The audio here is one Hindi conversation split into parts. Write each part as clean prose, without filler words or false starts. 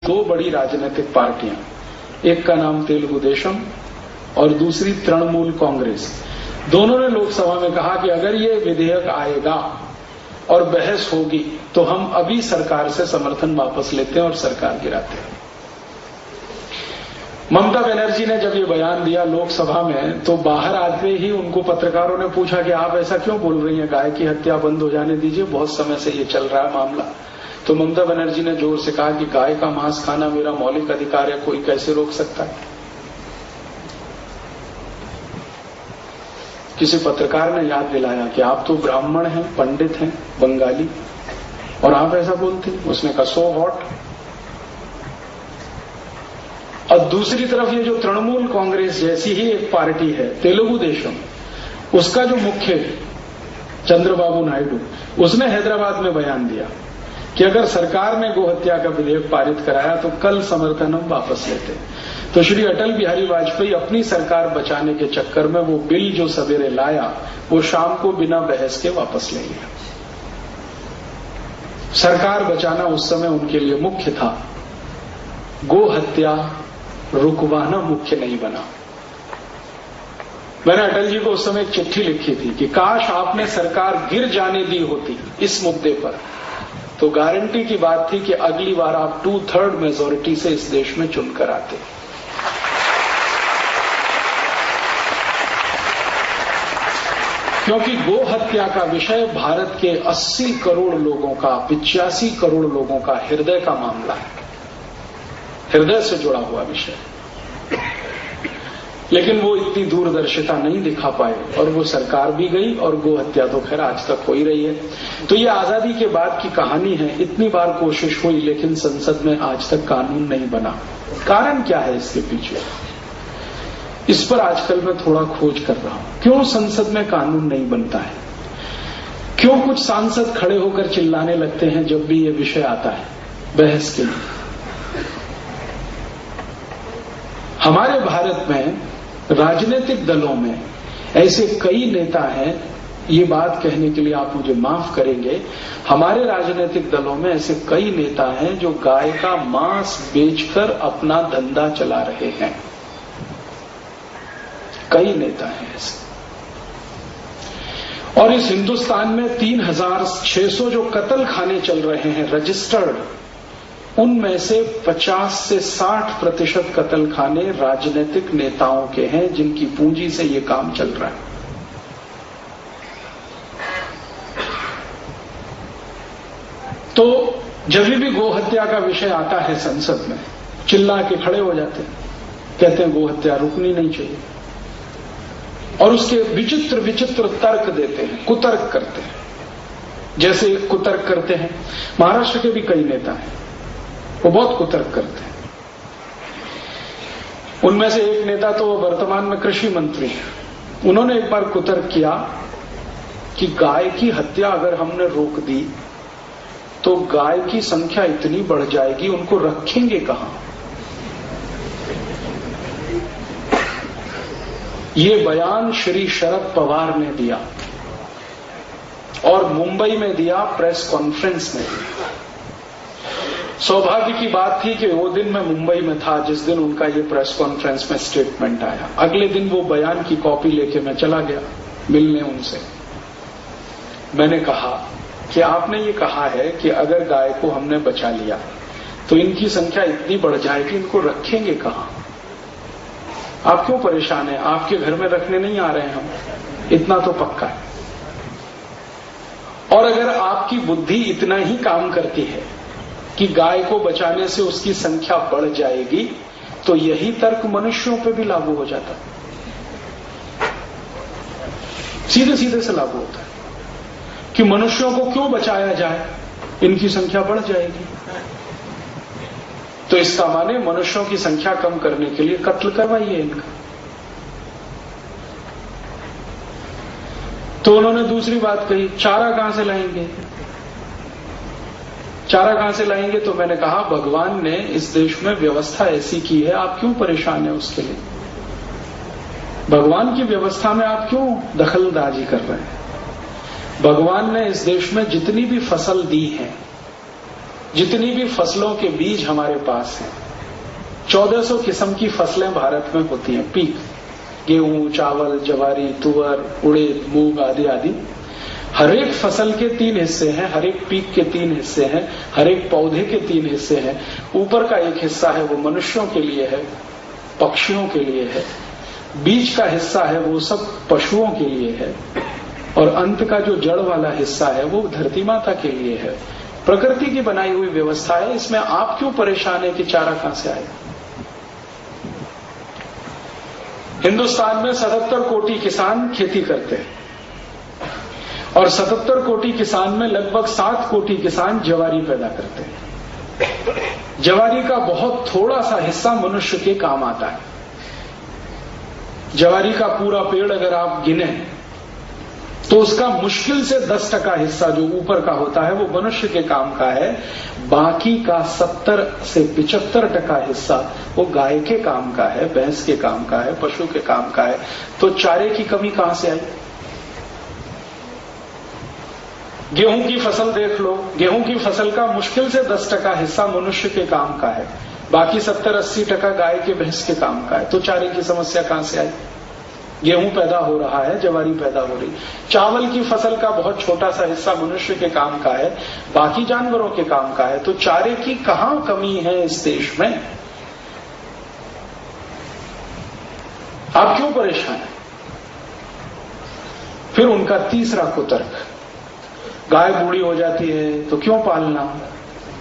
दो बड़ी राजनीतिक पार्टियां, एक का नाम तेलुगु देशम और दूसरी तृणमूल कांग्रेस, दोनों ने लोकसभा में कहा कि अगर ये विधेयक आएगा और बहस होगी तो हम अभी सरकार से समर्थन वापस लेते हैं और सरकार गिराते हैं। ममता बनर्जी ने जब ये बयान दिया लोकसभा में तो बाहर आते ही उनको पत्रकारों ने पूछा कि आप ऐसा क्यों बोल रही हैं, गाय की हत्या बंद हो जाने दीजिए, बहुत समय से ये चल रहा है मामला। तो ममता बनर्जी ने जोर से कहा कि गाय का मांस खाना मेरा मौलिक अधिकार है, कोई कैसे रोक सकता है। किसी पत्रकार ने याद दिलाया कि आप तो ब्राह्मण हैं, पंडित हैं, बंगाली, और आप ऐसा बोलते हैं। उसने कहा सो व्हाट। और दूसरी तरफ ये जो तृणमूल कांग्रेस जैसी ही एक पार्टी है तेलुगु देशम, उसका जो मुख्य चंद्रबाबू नायडू, उसने हैदराबाद में बयान दिया कि अगर सरकार ने गोहत्या का विधेयक पारित कराया तो कल समर्थन हम वापस लेते। तो श्री अटल बिहारी वाजपेयी अपनी सरकार बचाने के चक्कर में वो बिल जो सवेरे लाया वो शाम को बिना बहस के वापस ले लिया। सरकार बचाना उस समय उनके लिए मुख्य था, गोहत्या रुकवाना मुख्य नहीं बना। मैंने अटल जी को उस समय एक चिट्ठी लिखी थी कि काश आपने सरकार गिर जाने दी होती इस मुद्दे पर, तो गारंटी की बात थी कि अगली बार आप 2/3 मेजोरिटी से इस देश में चुनकर आते। क्योंकि गो हत्या का विषय भारत के 80 करोड़ लोगों का, 85 करोड़ लोगों का हृदय का मामला है, हृदय से जुड़ा हुआ विषय। लेकिन वो इतनी दूरदर्शिता नहीं दिखा पाए और वो सरकार भी गई और गो हत्या तो खैर आज तक हो ही रही है। तो ये आजादी के बाद की कहानी है। इतनी बार कोशिश हुई लेकिन संसद में आज तक कानून नहीं बना। कारण क्या है इसके पीछे? इस पर आजकल मैं थोड़ा खोज कर रहा हूं। क्यों संसद में कानून नहीं बनता है? क्यों कुछ सांसद खड़े होकर चिल्लाने लगते हैं जब भी ये विषय आता है बहस के लिए? हमारे भारत में राजनीतिक दलों में ऐसे कई नेता हैं, ये बात कहने के लिए आप मुझे माफ करेंगे, हमारे राजनीतिक दलों में ऐसे कई नेता हैं जो गाय का मांस बेचकर अपना धंधा चला रहे हैं। कई नेता हैं ऐसे। और इस हिंदुस्तान में 3600 जो कत्ल खाने चल रहे हैं रजिस्टर्ड, उनमें से 50 से 60% कत्ल खाने राजनीतिक नेताओं के हैं जिनकी पूंजी से ये काम चल रहा है। तो जब भी गोहत्या का विषय आता है संसद में, चिल्ला के खड़े हो जाते हैं, कहते हैं गोहत्या रुकनी नहीं चाहिए, और उसके विचित्र विचित्र तर्क देते हैं, कुतर्क करते हैं। जैसे कुतर्क करते हैं, महाराष्ट्र के भी कई नेता हैं, वो बहुत कुतर्क करते हैं। उनमें से एक नेता तो वर्तमान में कृषि मंत्री हैं। उन्होंने एक बार कुतर्क किया कि गाय की हत्या अगर हमने रोक दी तो गाय की संख्या इतनी बढ़ जाएगी, उनको रखेंगे कहां? ये बयान श्री शरद पवार ने दिया और मुंबई में दिया, प्रेस कॉन्फ्रेंस में दिया। सौभाग्य की बात थी कि वो दिन मैं मुंबई में था जिस दिन उनका ये प्रेस कॉन्फ्रेंस में स्टेटमेंट आया। अगले दिन वो बयान की कॉपी लेके मैं चला गया मिलने उनसे। मैंने कहा कि आपने ये कहा है कि अगर गाय को हमने बचा लिया तो इनकी संख्या इतनी बढ़ जाएगी, इनको रखेंगे कहां? आप क्यों परेशान हैं? आपके घर में रखने नहीं आ रहे हम, इतना तो पक्का है। और अगर आपकी बुद्धि इतना ही काम करती है कि गाय को बचाने से उसकी संख्या बढ़ जाएगी, तो यही तर्क मनुष्यों पे भी लागू हो जाता, सीधे सीधे से लागू होता है कि मनुष्यों को क्यों बचाया जाए, इनकी संख्या बढ़ जाएगी। तो इसका माने मनुष्यों की संख्या कम करने के लिए कत्ल करवाइए इनका। तो उन्होंने दूसरी बात कही, चारा कहां से लाएंगे? चारा कहां से लाएंगे? तो मैंने कहा भगवान ने इस देश में व्यवस्था ऐसी की है, आप क्यों परेशान हैं उसके लिए? भगवान की व्यवस्था में आप क्यों दखलंदाजी कर रहे हैं? भगवान ने इस देश में जितनी भी फसल दी है, जितनी भी फसलों के बीज हमारे पास हैं, 1400 किस्म की फसलें भारत में होती हैं, पीक, गेहूं, चावल, जवारी, तुअर, उड़द, मूंग आदि आदि। हर एक फसल के 3 हिस्से हैं, हर एक पीक के 3 हिस्से हैं, हर एक पौधे के 3 हिस्से हैं। ऊपर का एक हिस्सा है वो मनुष्यों के लिए है, पक्षियों के लिए है। बीच का हिस्सा है वो सब पशुओं के लिए है, और अंत का जो जड़ वाला हिस्सा है वो धरती माता के लिए है। प्रकृति की बनाई हुई व्यवस्था है, इसमें आप क्यों परेशान है कि चारा कहां से आए? हिंदुस्तान में 77 कोटि किसान खेती करते हैं, और 77 कोटि किसान में लगभग 7 कोटि किसान जवारी पैदा करते हैं। जवारी का बहुत थोड़ा सा हिस्सा मनुष्य के काम आता है। जवारी का पूरा पेड़ अगर आप गिने तो उसका मुश्किल से 10% हिस्सा जो ऊपर का होता है वो मनुष्य के काम का है। बाकी का 70 से 75% हिस्सा वो गाय के काम का है, भैंस के काम का है, पशु के काम का है। तो चारे की कमी कहां से आई? गेहूं की फसल देख लो, गेहूं की फसल का मुश्किल से 10% हिस्सा मनुष्य के काम का है, बाकी 70-80% गाय के भैंस के काम का है। तो चारे की समस्या कहां से आई? गेहूं पैदा हो रहा है, जवारी पैदा हो रही। चावल की फसल का बहुत छोटा सा हिस्सा मनुष्य के काम का है, बाकी जानवरों के काम का है। तो चारे की कहां कमी है इस देश में? आप क्यों परेशान हैं? फिर उनका तीसरा कुतर्क, गाय बूढ़ी हो जाती है तो क्यों पालना?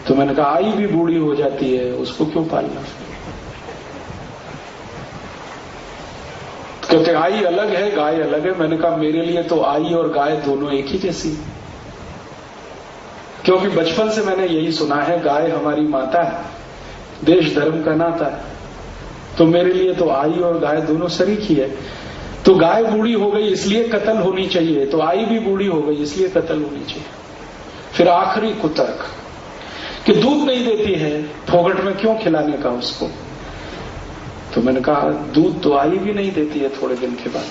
तो मैंने कहा आई भी बूढ़ी हो जाती है, उसको क्यों पालना? कहते आई अलग है, गाय अलग है। मैंने कहा मेरे लिए तो आई और गाय दोनों एक ही जैसी, क्योंकि बचपन से मैंने यही सुना है, गाय हमारी माता है, देश धर्म का नाता है। तो मेरे लिए तो आई और गाय दोनों शरीक ही है। तो गाय बूढ़ी हो गई इसलिए कत्ल होनी चाहिए, तो आई भी बूढ़ी हो गई इसलिए कत्ल होनी चाहिए। फिर आखिरी कुतर्क कि दूध नहीं देती है, फोगट में क्यों खिलाने का उसको? तो मैंने कहा दूध तो आई भी नहीं देती है थोड़े दिन के बाद।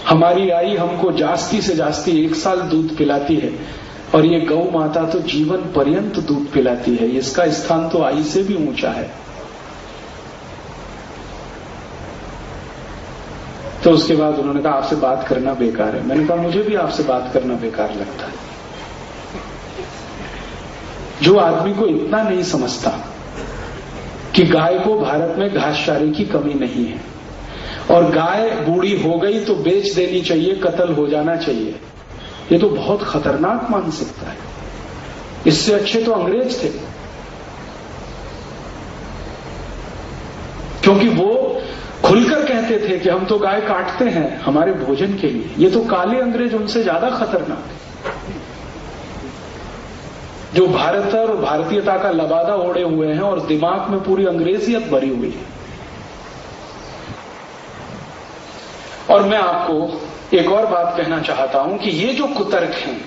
हमारी आई हमको जास्ती से जास्ती 1 साल दूध पिलाती है, और ये गौ माता तो जीवन पर्यंत दूध पिलाती है। इसका स्थान तो आई से भी ऊंचा है। तो उसके बाद उन्होंने कहा आपसे बात करना बेकार है। मैंने कहा मुझे भी आपसे बात करना बेकार लगता है। जो आदमी को इतना नहीं समझता कि गाय को भारत में घासचारे की कमी नहीं है, और गाय बूढ़ी हो गई तो बेच देनी चाहिए, कत्ल हो जाना चाहिए, ये तो बहुत खतरनाक मानसिकता है। इससे अच्छे तो अंग्रेज थे, क्योंकि वो खुलकर कहते थे कि हम तो गाय काटते हैं हमारे भोजन के लिए। ये तो काले अंग्रेज उनसे ज्यादा खतरनाक है, जो भारत और भारतीयता का लबादा ओढ़े हुए हैं और दिमाग में पूरी अंग्रेजियत भरी हुई है। और मैं आपको एक और बात कहना चाहता हूं कि ये जो कुतर्क हैं,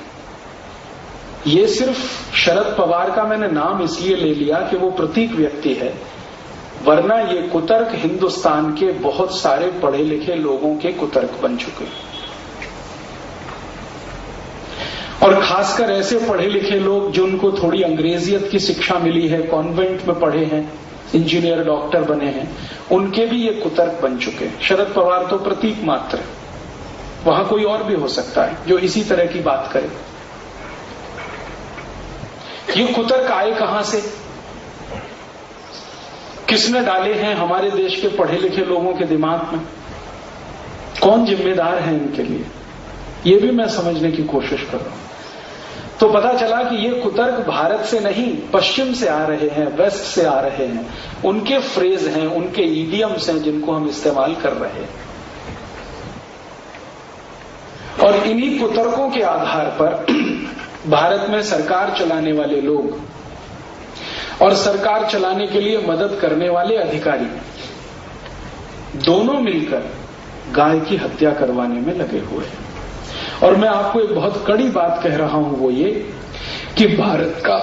ये सिर्फ शरद पवार का मैंने नाम इसलिए ले लिया कि वो प्रतीक व्यक्ति है, वरना ये कुतर्क हिंदुस्तान के बहुत सारे पढ़े लिखे लोगों के कुतर्क बन चुके हैं। और खासकर ऐसे पढ़े लिखे लोग जिनको थोड़ी अंग्रेजियत की शिक्षा मिली है, कॉन्वेंट में पढ़े हैं, इंजीनियर डॉक्टर बने हैं, उनके भी ये कुतर्क बन चुके हैं। शरद पवार तो प्रतीक मात्र है, वहां कोई और भी हो सकता है जो इसी तरह की बात करे। ये कुतर्क आए कहां से, किसने डाले हैं हमारे देश के पढ़े लिखे लोगों के दिमाग में? कौन जिम्मेदार है इनके लिए? ये भी मैं समझने की कोशिश कर रहा हूं। तो पता चला कि ये कुतर्क भारत से नहीं, पश्चिम से आ रहे हैं, वेस्ट से आ रहे हैं। उनके फ्रेज हैं, उनके इडियम्स हैं जिनको हम इस्तेमाल कर रहे हैं। और इन्हीं कुतर्कों के आधार पर भारत में सरकार चलाने वाले लोग और सरकार चलाने के लिए मदद करने वाले अधिकारी दोनों मिलकर गाय की हत्या करवाने में लगे हुए हैं। और मैं आपको एक बहुत कड़ी बात कह रहा हूं, वो ये कि भारत का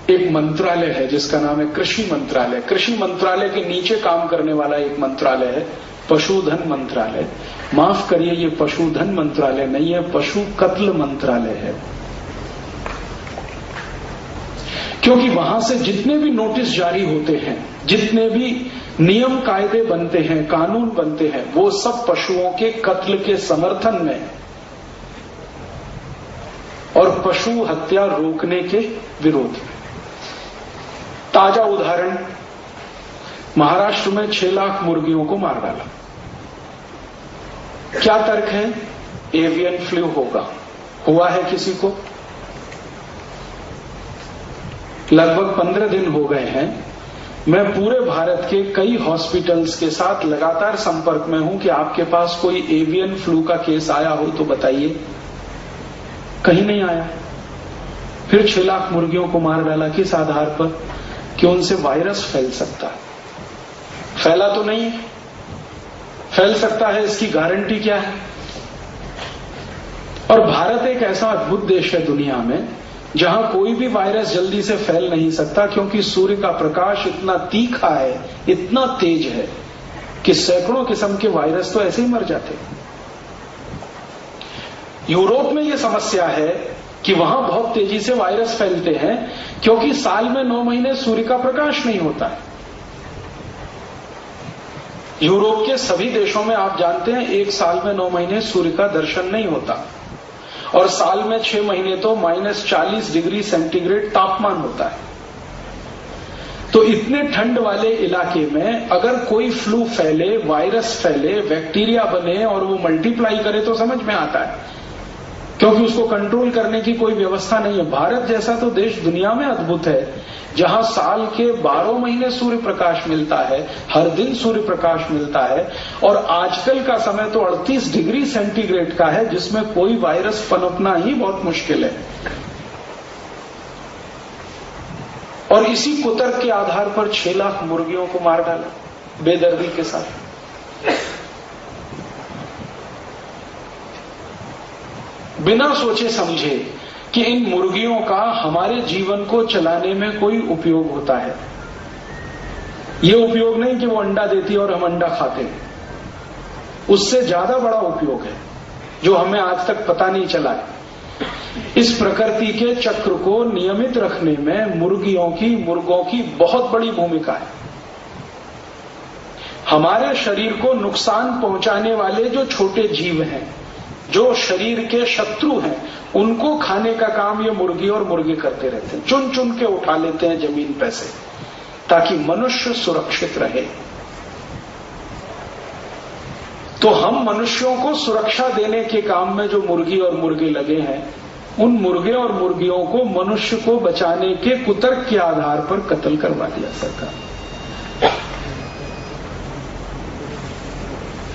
एक मंत्रालय है जिसका नाम है कृषि मंत्रालय। कृषि मंत्रालय के नीचे काम करने वाला एक मंत्रालय है पशुधन मंत्रालय। माफ करिए, ये पशुधन मंत्रालय नहीं है, पशु कत्ल मंत्रालय है। क्योंकि वहां से जितने भी नोटिस जारी होते हैं, जितने भी नियम कायदे बनते हैं, कानून बनते हैं, वो सब पशुओं के कत्ल के समर्थन में और पशु हत्या रोकने के विरोध में। ताजा उदाहरण, महाराष्ट्र में 6 लाख मुर्गियों को मार डाला। क्या तर्क है? एवियन फ्लू होगा। हुआ है किसी को? लगभग 15 दिन हो गए हैं। मैं पूरे भारत के कई हॉस्पिटल्स के साथ लगातार संपर्क में हूं कि आपके पास कोई एवियन फ्लू का केस आया हो तो बताइए। कहीं नहीं आया। फिर 6 लाख मुर्गियों को मार डाला। किस आधार पर? कि उनसे वायरस फैल सकता है। फैला तो नहीं, फैल सकता है, इसकी गारंटी क्या है? और भारत एक ऐसा अद्भुत देश है दुनिया में जहां कोई भी वायरस जल्दी से फैल नहीं सकता, क्योंकि सूर्य का प्रकाश इतना तीखा है, इतना तेज है कि सैकड़ों किस्म के वायरस तो ऐसे ही मर जाते। यूरोप में यह समस्या है कि वहां बहुत तेजी से वायरस फैलते हैं, क्योंकि साल में 9 महीने सूर्य का प्रकाश नहीं होता है। यूरोप के सभी देशों में आप जानते हैं 1 साल में 9 महीने सूर्य का दर्शन नहीं होता, और साल में 6 महीने तो -40 डिग्री सेंटीग्रेड तापमान होता है। तो इतने ठंड वाले इलाके में अगर कोई फ्लू फैले, वायरस फैले, बैक्टीरिया बने और वो मल्टीप्लाई करे तो समझ में आता है, क्योंकि उसको कंट्रोल करने की कोई व्यवस्था नहीं है। भारत जैसा तो देश दुनिया में अद्भुत है, जहां साल के 12 महीने सूर्य प्रकाश मिलता है, हर दिन सूर्य प्रकाश मिलता है, और आजकल का समय तो 38 डिग्री सेंटीग्रेड का है, जिसमें कोई वायरस पनपना ही बहुत मुश्किल है। और इसी कुतर्क के आधार पर 6 लाख मुर्गियों को मार डाला बेदर्दी के साथ। बिना सोचे समझे कि इन मुर्गियों का हमारे जीवन को चलाने में कोई उपयोग होता है। ये उपयोग नहीं कि वो अंडा देती है और हम अंडा खाते हैं, उससे ज्यादा बड़ा उपयोग है जो हमें आज तक पता नहीं चला है। इस प्रकृति के चक्र को नियमित रखने में मुर्गियों की, मुर्गों की बहुत बड़ी भूमिका है। हमारे शरीर को नुकसान पहुंचाने वाले जो छोटे जीव हैं, जो शरीर के शत्रु हैं, उनको खाने का काम ये मुर्गी और मुर्गे करते रहते हैं। चुन चुन के उठा लेते हैं जमीन पे से, ताकि मनुष्य सुरक्षित रहे। तो हम मनुष्यों को सुरक्षा देने के काम में जो मुर्गी और मुर्गे लगे हैं, उन मुर्गे और मुर्गियों को मनुष्य को बचाने के कुतर्क के आधार पर कत्ल करवा दिया सरकार।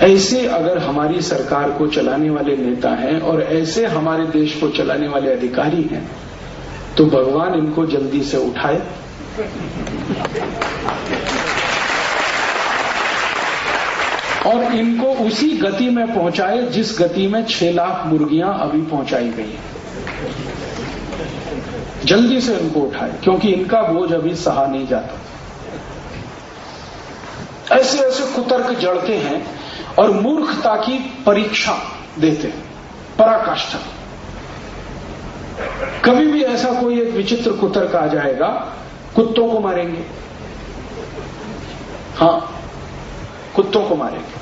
ऐसे अगर हमारी सरकार को चलाने वाले नेता हैं और ऐसे हमारे देश को चलाने वाले अधिकारी हैं, तो भगवान इनको जल्दी से उठाए और इनको उसी गति में पहुंचाए जिस गति में 6 लाख मुर्गियां अभी पहुंचाई गई हैं। जल्दी से इनको उठाए, क्योंकि इनका बोझ अभी सहा नहीं जाता। ऐसे ऐसे कुतर्क जड़ते हैं और मूर्खता की परीक्षा देते हैं, पराकाष्ठा। कभी भी ऐसा कोई एक विचित्र कुतर्क आ जाएगा, कुत्तों को मारेंगे, हां कुत्तों को मारेंगे,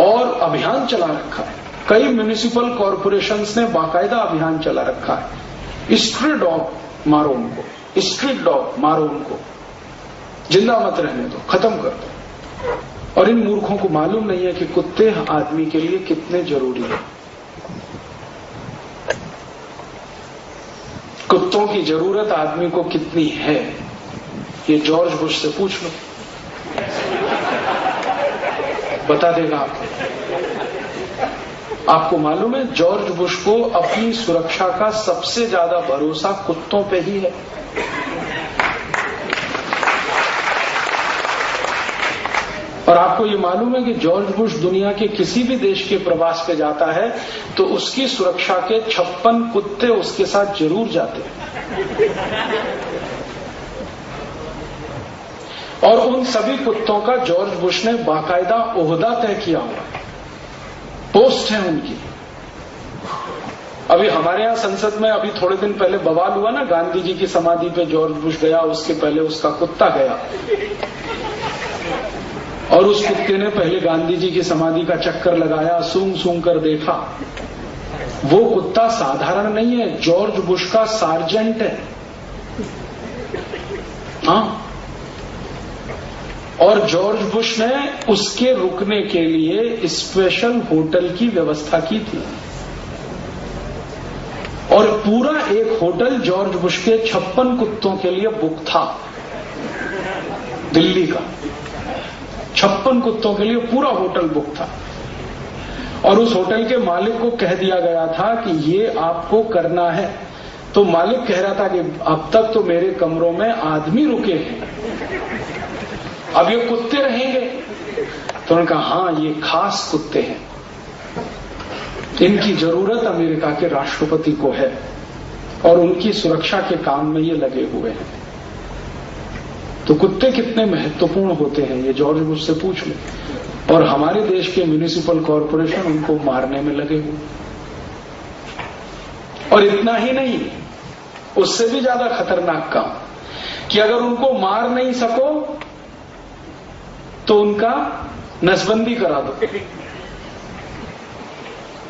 और अभियान चला रखा है। कई म्युनिसिपल कॉरपोरेशंस ने बाकायदा अभियान चला रखा है, स्ट्रीट डॉग मारो उनको, स्ट्रीट डॉग मारो उनको, जिंदा मत रहने दो, खत्म कर दो। और इन मूर्खों को मालूम नहीं है कि कुत्ते आदमी के लिए कितने जरूरी हैं। कुत्तों की जरूरत आदमी को कितनी है, ये जॉर्ज बुश से पूछ लो, बता देगा आपको। आपको मालूम है जॉर्ज बुश को अपनी सुरक्षा का सबसे ज्यादा भरोसा कुत्तों पे ही है। और आपको ये मालूम है कि जॉर्ज बुश दुनिया के किसी भी देश के प्रवास पे जाता है तो उसकी सुरक्षा के 56 कुत्ते उसके साथ जरूर जाते हैं, और उन सभी कुत्तों का जॉर्ज बुश ने बाकायदा ओहदा तय किया हुआ है, पोस्ट है उनकी। अभी हमारे यहां संसद में अभी थोड़े दिन पहले बवाल हुआ ना, गांधी जी की समाधि पे जॉर्ज बुश गया, उसके पहले उसका कुत्ता गया और उस कुत्ते ने पहले गांधी जी की समाधि का चक्कर लगाया, सूंघ सूंघ कर देखा। वो कुत्ता साधारण नहीं है, जॉर्ज बुश का सार्जेंट है। हाँ, और जॉर्ज बुश ने उसके रुकने के लिए स्पेशल होटल की व्यवस्था की थी और पूरा एक होटल जॉर्ज बुश के 56 कुत्तों के लिए बुक था, दिल्ली का 56 कुत्तों के लिए पूरा होटल बुक था। और उस होटल के मालिक को कह दिया गया था कि ये आपको करना है। तो मालिक कह रहा था कि अब तक तो मेरे कमरों में आदमी रुके हैं, अब ये कुत्ते रहेंगे। तो उन्होंने कहा हाँ, ये खास कुत्ते हैं, इनकी जरूरत अमेरिका के राष्ट्रपति को है और उनकी सुरक्षा के काम में ये लगे हुए हैं। तो कुत्ते कितने महत्वपूर्ण होते हैं ये जॉर्ज बुश से पूछ लो। और हमारे देश के म्युनिसिपल कॉरपोरेशन उनको मारने में लगे हुए। और इतना ही नहीं, उससे भी ज्यादा खतरनाक काम कि अगर उनको मार नहीं सको तो उनका नसबंदी करा दो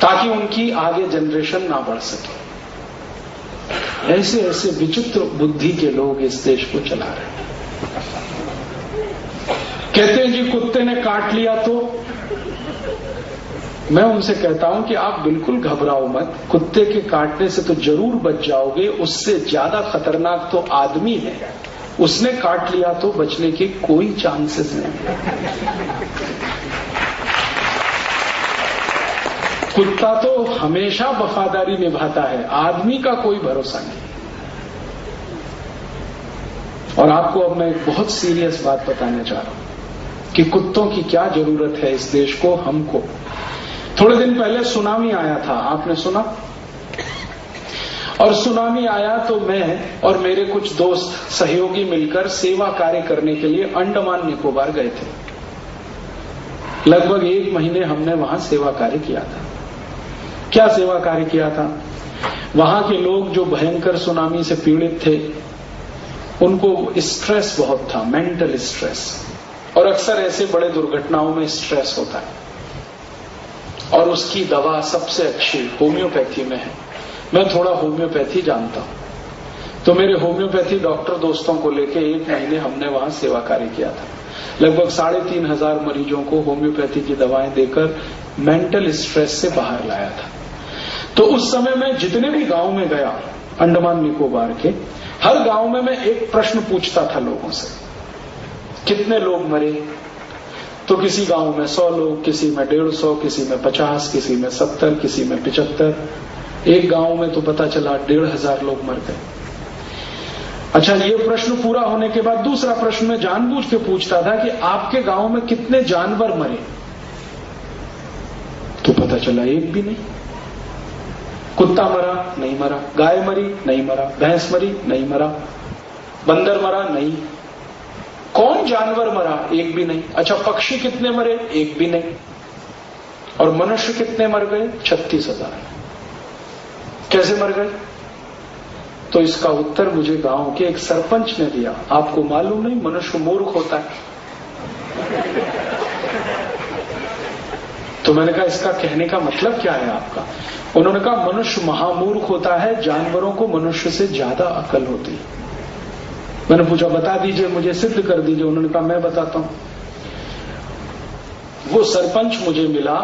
ताकि उनकी आगे जनरेशन ना बढ़ सके। ऐसे ऐसे विचित्र बुद्धि के लोग इस देश को चला रहे हैं। कहते हैं जी कुत्ते ने काट लिया तो मैं उनसे कहता हूं कि आप बिल्कुल घबराओ मत, कुत्ते के काटने से तो जरूर बच जाओगे, उससे ज्यादा खतरनाक तो आदमी है, उसने काट लिया तो बचने के कोई चांसेस नहीं। कुत्ता तो हमेशा वफादारी निभाता है, आदमी का कोई भरोसा नहीं। और आपको अब मैं एक बहुत सीरियस बात बताने जा रहा हूं कि कुत्तों की क्या जरूरत है इस देश को, हमको। थोड़े दिन पहले सुनामी आया था, आपने सुना? और सुनामी आया तो मैं और मेरे कुछ दोस्त सहयोगी मिलकर सेवा कार्य करने के लिए अंडमान निकोबार गए थे। लगभग 1 महीने हमने वहां सेवा कार्य किया था। क्या सेवा कार्य किया था? वहां के लोग जो भयंकर सुनामी से पीड़ित थे, उनको स्ट्रेस बहुत था, मेंटल स्ट्रेस। और अक्सर ऐसे बड़े दुर्घटनाओं में स्ट्रेस होता है और उसकी दवा सबसे अच्छी होम्योपैथी में है। मैं थोड़ा होम्योपैथी जानता हूं, तो मेरे होम्योपैथी डॉक्टर दोस्तों को लेकर 1 महीने हमने वहां सेवा कार्य किया था। लगभग 3,500 मरीजों को होम्योपैथी की दवाएं देकर मेंटल स्ट्रेस से बाहर लाया था। तो उस समय मैं जितने भी गांव में गया अंडमान निकोबार के, हर गांव में मैं एक प्रश्न पूछता था लोगों से, कितने लोग मरे? तो किसी गांव में 100 लोग, किसी में 150, किसी में 50, किसी में 70, किसी में 75। एक गांव में तो पता चला 1,500 लोग मर गए। अच्छा, ये प्रश्न पूरा होने के बाद दूसरा प्रश्न मैं जानबूझ के पूछता था कि आपके गांव में कितने जानवर मरे? तो पता चला एक भी नहीं। कुत्ता मरा? नहीं मरा। गाय मरी? नहीं मरा। भैंस मरी? नहीं मरा। बंदर मरा? नहीं। कौन जानवर मरा? एक भी नहीं। अच्छा, पक्षी कितने मरे? एक भी नहीं। और मनुष्य कितने मर गए? 36,000। कैसे मर गए? तो इसका उत्तर मुझे गांव के एक सरपंच ने दिया। आपको मालूम नहीं, मनुष्य मूर्ख होता है। तो मैंने कहा इसका कहने का मतलब क्या है आपका? उन्होंने कहा मनुष्य महामूर्ख होता है, जानवरों को मनुष्य से ज्यादा अकल होती है। मैंने पूछा बता दीजिए, मुझे सिद्ध कर दीजिए। उन्होंने कहा मैं बताता हूं। वो सरपंच मुझे मिला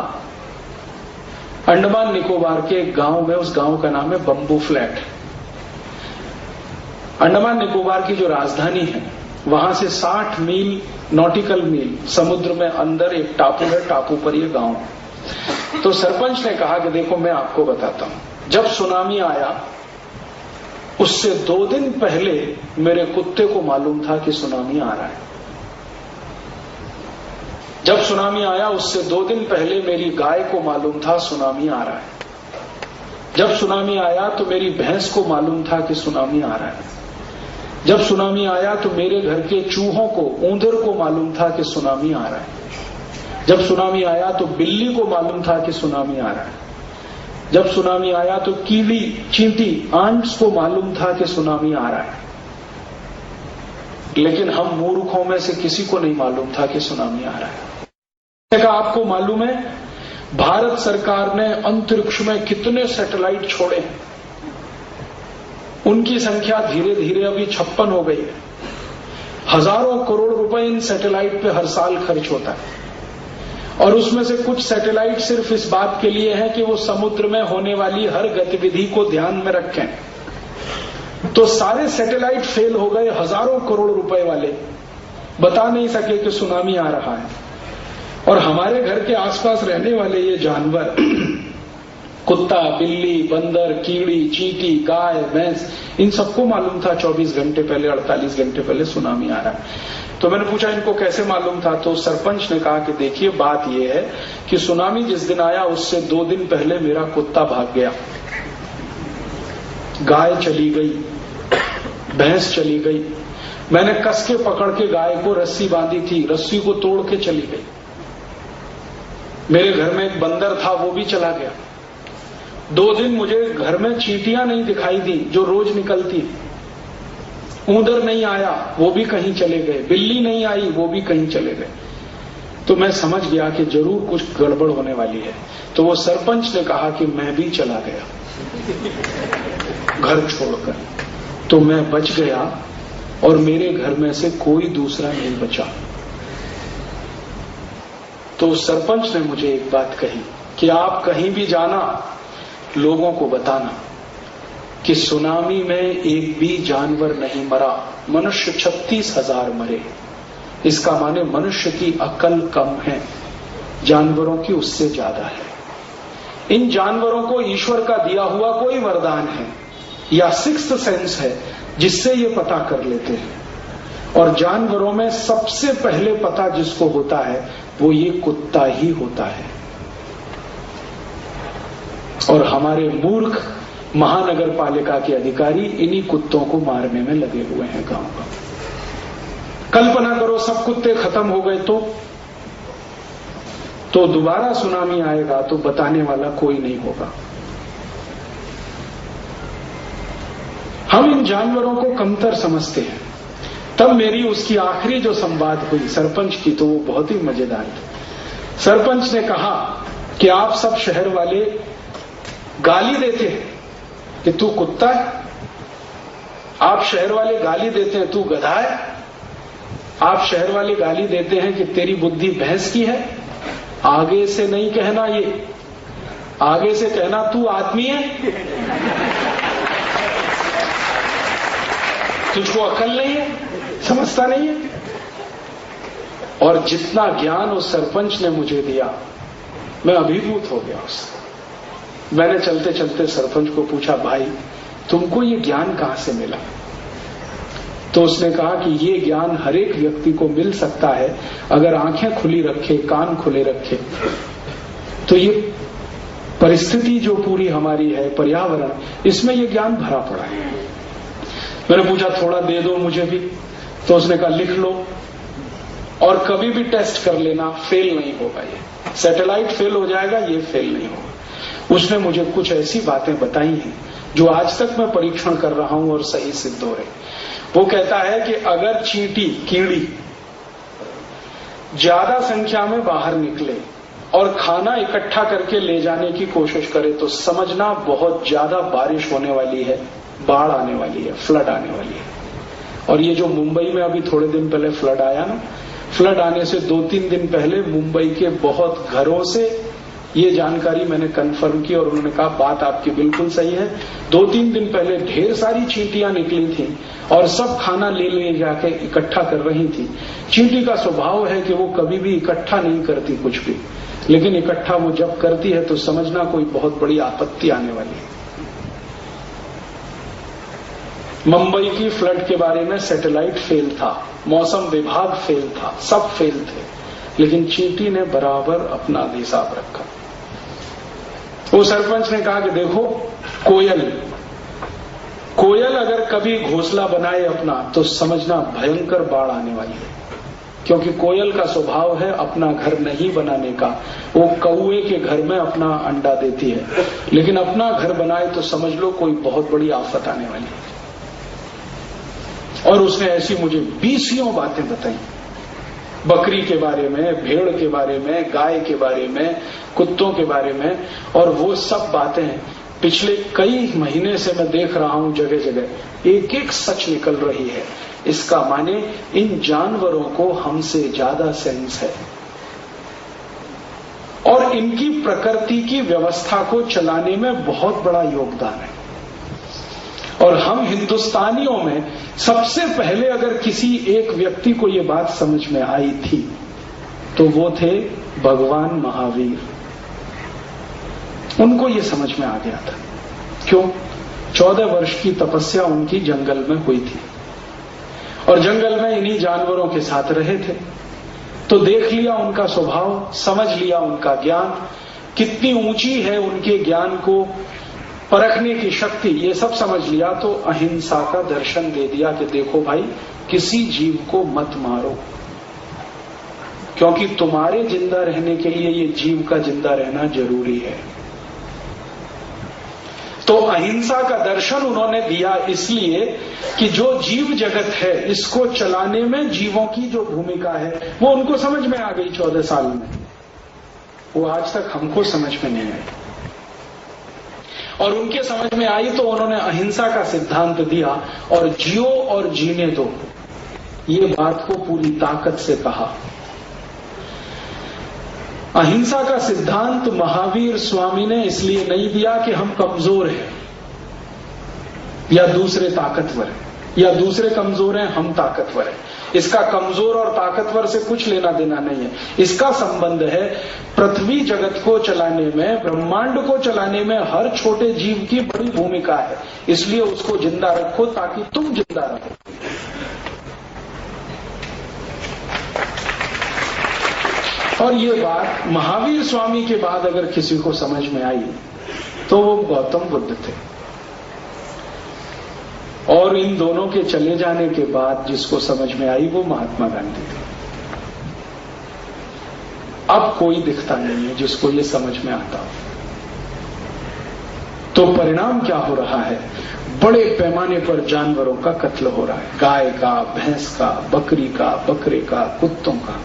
अंडमान निकोबार के एक गांव में, उस गांव का नाम है बंबू फ्लैट। अंडमान निकोबार की जो राजधानी है, वहां से 60 मील नॉटिकल मील समुद्र में अंदर एक टापू है, टापू पर ये गांव। तो सरपंच ने कहा कि देखो मैं आपको बताता हूं, जब सुनामी आया उससे 2 दिन पहले मेरे कुत्ते को मालूम था कि सुनामी आ रहा है। जब सुनामी आया उससे 2 दिन पहले मेरी गाय को मालूम था सुनामी आ रहा है। जब सुनामी आया तो मेरी भैंस को मालूम था कि सुनामी आ रहा है। जब सुनामी आया तो मेरे घर के चूहों को, ऊंदर को मालूम था कि सुनामी आ रहा है। जब सुनामी आया तो बिल्ली को मालूम था कि सुनामी आ रहा है। जब सुनामी आया तो कीड़ी, चींटी, आंट्स को मालूम था कि सुनामी आ रहा है, लेकिन हम मूर्खों में से किसी को नहीं मालूम था कि सुनामी आ रहा है। कहा आपको मालूम है भारत सरकार ने अंतरिक्ष में कितने सैटेलाइट छोड़े हैं? उनकी संख्या धीरे धीरे अभी 56 हो गई है। हजारों करोड़ रुपए इन सैटेलाइट पे हर साल खर्च होता है, और उसमें से कुछ सैटेलाइट सिर्फ इस बात के लिए है कि वो समुद्र में होने वाली हर गतिविधि को ध्यान में रखें। तो सारे सैटेलाइट फेल हो गए, हजारों करोड़ रुपए वाले बता नहीं सके कि सुनामी आ रहा है। और हमारे घर के आसपास रहने वाले ये जानवर, कुत्ता, बिल्ली, बंदर, कीड़ी, चींटी, गाय, भैंस, इन सबको मालूम था 24 घंटे पहले, 48 घंटे पहले सुनामी आ रहा है। तो मैंने पूछा इनको कैसे मालूम था? तो सरपंच ने कहा कि देखिए बात यह है कि सुनामी जिस दिन आया उससे 2 दिन पहले मेरा कुत्ता भाग गया, गाय चली गई, भैंस चली गई। मैंने कस के पकड़ के गाय को रस्सी बांधी थी, रस्सी को तोड़ के चली गई। मेरे घर में एक बंदर था, वो भी चला गया। 2 दिन मुझे घर में चींटियां नहीं दिखाई दी जो रोज निकलती। ऊंदर नहीं आया, वो भी कहीं चले गए। बिल्ली नहीं आई, वो भी कहीं चले गए। तो मैं समझ गया कि जरूर कुछ गड़बड़ होने वाली है। तो वो सरपंच ने कहा कि मैं भी चला गया घर छोड़कर। तो मैं बच गया और मेरे घर में से कोई दूसरा नहीं बचा। तो सरपंच ने मुझे एक बात कही कि आप कहीं भी जाना, लोगों को बताना कि सुनामी में एक भी जानवर नहीं मरा, मनुष्य 36,000 मरे। इसका माने मनुष्य की अकल कम है, जानवरों की उससे ज्यादा है। इन जानवरों को ईश्वर का दिया हुआ कोई वरदान है या सिक्स्थ सेंस है जिससे ये पता कर लेते हैं। और जानवरों में सबसे पहले पता जिसको होता है वो ये कुत्ता ही होता है। और हमारे मूर्ख महानगर पालिका के अधिकारी इन्हीं कुत्तों को मारने में लगे हुए हैं गांव का। कल्पना करो सब कुत्ते खत्म हो गए तो दोबारा सुनामी आएगा तो बताने वाला कोई नहीं होगा। हम इन जानवरों को कमतर समझते हैं। तब मेरी उसकी आखिरी जो संवाद हुई सरपंच की, तो वो बहुत ही मजेदार थी। सरपंच ने कहा कि आप सब शहर वाले गाली देते हैं कि तू कुत्ता है, आप शहर वाले गाली देते हैं तू गधा है, आप शहर वाले गाली देते हैं कि तेरी बुद्धि भैंस की है। आगे से नहीं कहना, ये आगे से कहना तू आदमी है, तुझको अकल नहीं है, समझता नहीं है। और जितना ज्ञान उस सरपंच ने मुझे दिया, मैं अभिभूत हो गया उससे। मैंने चलते चलते सरपंच को पूछा, भाई तुमको ये ज्ञान कहां से मिला? तो उसने कहा कि ये ज्ञान हर एक व्यक्ति को मिल सकता है अगर आंखें खुली रखे, कान खुले रखे। तो ये परिस्थिति जो पूरी हमारी है, पर्यावरण, इसमें ये ज्ञान भरा पड़ा है। मैंने पूछा थोड़ा दे दो मुझे भी, तो उसने कहा लिख लो और कभी भी टेस्ट कर लेना, फेल नहीं होगा। ये सैटेलाइट फेल हो जाएगा, ये फेल नहीं होगा। उसने मुझे कुछ ऐसी बातें बताई हैं जो आज तक मैं परीक्षण कर रहा हूं और सही सिद्ध हो रही। वो कहता है कि अगर चींटी, कीड़ी ज्यादा संख्या में बाहर निकले और खाना इकट्ठा करके ले जाने की कोशिश करे तो समझना बहुत ज्यादा बारिश होने वाली है, बाढ़ आने वाली है, फ्लड आने वाली है। और ये जो मुंबई में अभी थोड़े दिन पहले फ्लड आया ना, फ्लड आने से 2-3 दिन पहले मुंबई के बहुत घरों से ये जानकारी मैंने कंफर्म की और उन्होंने कहा बात आपकी बिल्कुल सही है। 2-3 दिन पहले ढेर सारी चींटियां निकली थी और सब खाना ले जाके इकट्ठा कर रही थी। चींटी का स्वभाव है कि वो कभी भी इकट्ठा नहीं करती कुछ भी, लेकिन इकट्ठा वो जब करती है तो समझना कोई बहुत बड़ी आपत्ति आने वाली है। मुंबई की फ्लड के बारे में सैटेलाइट फेल था, मौसम विभाग फेल था, सब फेल थे, लेकिन चींटी ने बराबर अपना हिसाब रखा। वो सरपंच ने कहा कि देखो कोयल अगर कभी घोंसला बनाए अपना तो समझना भयंकर बाढ़ आने वाली है। क्योंकि कोयल का स्वभाव है अपना घर नहीं बनाने का। वो कौए के घर में अपना अंडा देती है, लेकिन अपना घर बनाए तो समझ लो कोई बहुत बड़ी आफत आने वाली है। और उसने ऐसी मुझे 20 बातें बताई, बकरी के बारे में, भेड़ के बारे में, गाय के बारे में, कुत्तों के बारे में। और वो सब बातें पिछले कई महीने से मैं देख रहा हूं, जगह जगह एक एक सच निकल रही है। इसका माने इन जानवरों को हमसे ज्यादा सेंस है और इनकी प्रकृति की व्यवस्था को चलाने में बहुत बड़ा योगदान है। और हम हिंदुस्तानियों में सबसे पहले अगर किसी एक व्यक्ति को ये बात समझ में आई थी तो वो थे भगवान महावीर। उनको ये समझ में आ गया था। क्यों? 14 वर्ष की तपस्या उनकी जंगल में हुई थी और जंगल में इन्हीं जानवरों के साथ रहे थे, तो देख लिया उनका स्वभाव, समझ लिया उनका ज्ञान कितनी ऊंची है, उनके ज्ञान को परखने की शक्ति, ये सब समझ लिया। तो अहिंसा का दर्शन दे दिया कि देखो भाई, किसी जीव को मत मारो, क्योंकि तुम्हारे जिंदा रहने के लिए ये जीव का जिंदा रहना जरूरी है। तो अहिंसा का दर्शन उन्होंने दिया इसलिए कि जो जीव जगत है इसको चलाने में जीवों की जो भूमिका है वो उनको समझ में आ गई 14 साल में। वो आज तक हमको समझ में नहीं आई, और उनके समझ में आई तो उन्होंने अहिंसा का सिद्धांत दिया और जियो और जीने दो, ये बात को पूरी ताकत से कहा। अहिंसा का सिद्धांत महावीर स्वामी ने इसलिए नहीं दिया कि हम कमजोर हैं या दूसरे ताकतवर हैं, या दूसरे कमजोर हैं हम ताकतवर हैं। इसका कमजोर और ताकतवर से कुछ लेना देना नहीं है। इसका संबंध है पृथ्वी जगत को चलाने में, ब्रह्मांड को चलाने में हर छोटे जीव की बड़ी भूमिका है, इसलिए उसको जिंदा रखो ताकि तुम जिंदा रहो। और ये बात महावीर स्वामी के बाद अगर किसी को समझ में आई तो वो गौतम बुद्ध थे। और इन दोनों के चले जाने के बाद जिसको समझ में आई वो महात्मा गांधी थे। अब कोई दिखता नहीं है जिसको ये समझ में आता हो। तो परिणाम क्या हो रहा है? बड़े पैमाने पर जानवरों का कत्ल हो रहा है, गाय का, भैंस का, बकरी का, बकरे का, कुत्तों का।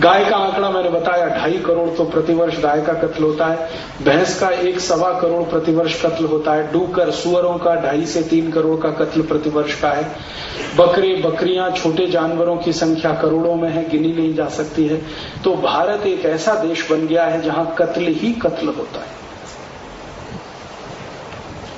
गाय का आंकड़ा मैंने बताया 2.5 करोड़ तो प्रतिवर्ष गाय का कत्ल होता है। भैंस का 1.25 करोड़ प्रतिवर्ष कत्ल होता है। डूकर सुअरों का 2.5 से 3 करोड़ का कत्ल प्रतिवर्ष का है। बकरे, बकरियां, छोटे जानवरों की संख्या करोड़ों में है, गिनी नहीं जा सकती है। तो भारत एक ऐसा देश बन गया है जहां कत्ल ही कत्ल होता है।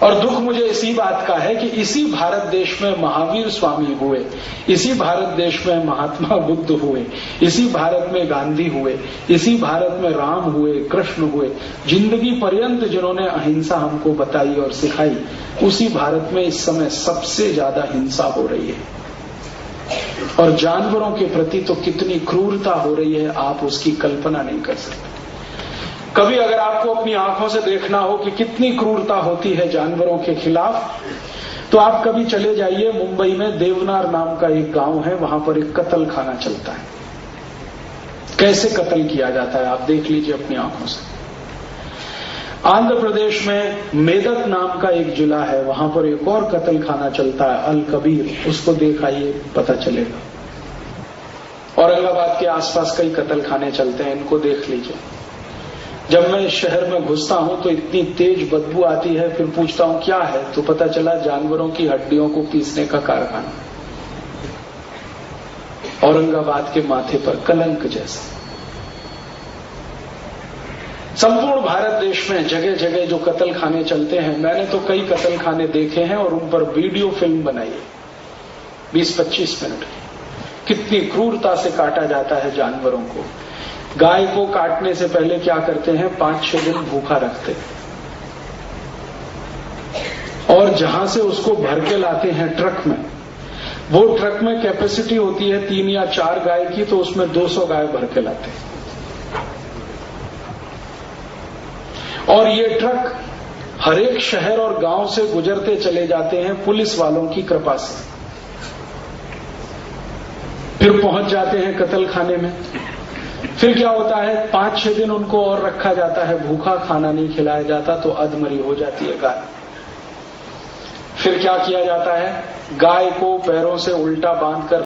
और दुख मुझे इसी बात का है कि इसी भारत देश में महावीर स्वामी हुए, इसी भारत देश में महात्मा बुद्ध हुए, इसी भारत में गांधी हुए, इसी भारत में राम हुए, कृष्ण हुए। जिंदगी पर्यंत जिन्होंने अहिंसा हमको बताई और सिखाई, उसी भारत में इस समय सबसे ज्यादा हिंसा हो रही है। और जानवरों के प्रति तो कितनी क्रूरता हो रही है, आप उसकी कल्पना नहीं कर सकते। कभी अगर आपको अपनी आंखों से देखना हो कि कितनी क्रूरता होती है जानवरों के खिलाफ, तो आप कभी चले जाइए मुंबई में देवनार नाम का एक गांव है, वहां पर एक कत्ल खाना चलता है। कैसे कत्ल किया जाता है आप देख लीजिए अपनी आंखों से। आंध्र प्रदेश में मेदक नाम का एक जिला है, वहां पर एक और कत्ल खाना चलता है, अल कबीर, उसको देखाइए पता चलेगा। औरंगाबाद के आसपास कई कत्ल खाने चलते हैं, इनको देख लीजिए। जब मैं शहर में घुसता हूं तो इतनी तेज बदबू आती है, फिर पूछता हूं क्या है, तो पता चला जानवरों की हड्डियों को पीसने का कारखाना। औरंगाबाद के माथे पर कलंक जैसा। संपूर्ण भारत देश में जगह जगह जो कत्ल खाने चलते हैं, मैंने तो कई कत्ल खाने देखे हैं और उन पर वीडियो फिल्म बनाई है 20-25 मिनट। कितनी क्रूरता से काटा जाता है जानवरों को। गाय को काटने से पहले क्या करते हैं, 5-6 दिन भूखा रखते हैं और जहां से उसको भर के लाते हैं ट्रक में, वो ट्रक में कैपेसिटी होती है 3 या 4 गाय की, तो उसमें 200 गाय भर के लाते हैं। और ये ट्रक हर एक शहर और गांव से गुजरते चले जाते हैं पुलिस वालों की कृपा से। फिर पहुंच जाते हैं कत्ल खाने में। फिर क्या होता है, 5-6 दिन उनको और रखा जाता है भूखा, खाना नहीं खिलाया जाता तो अधमरी हो जाती है गाय। फिर क्या किया जाता है, गाय को पैरों से उल्टा बांधकर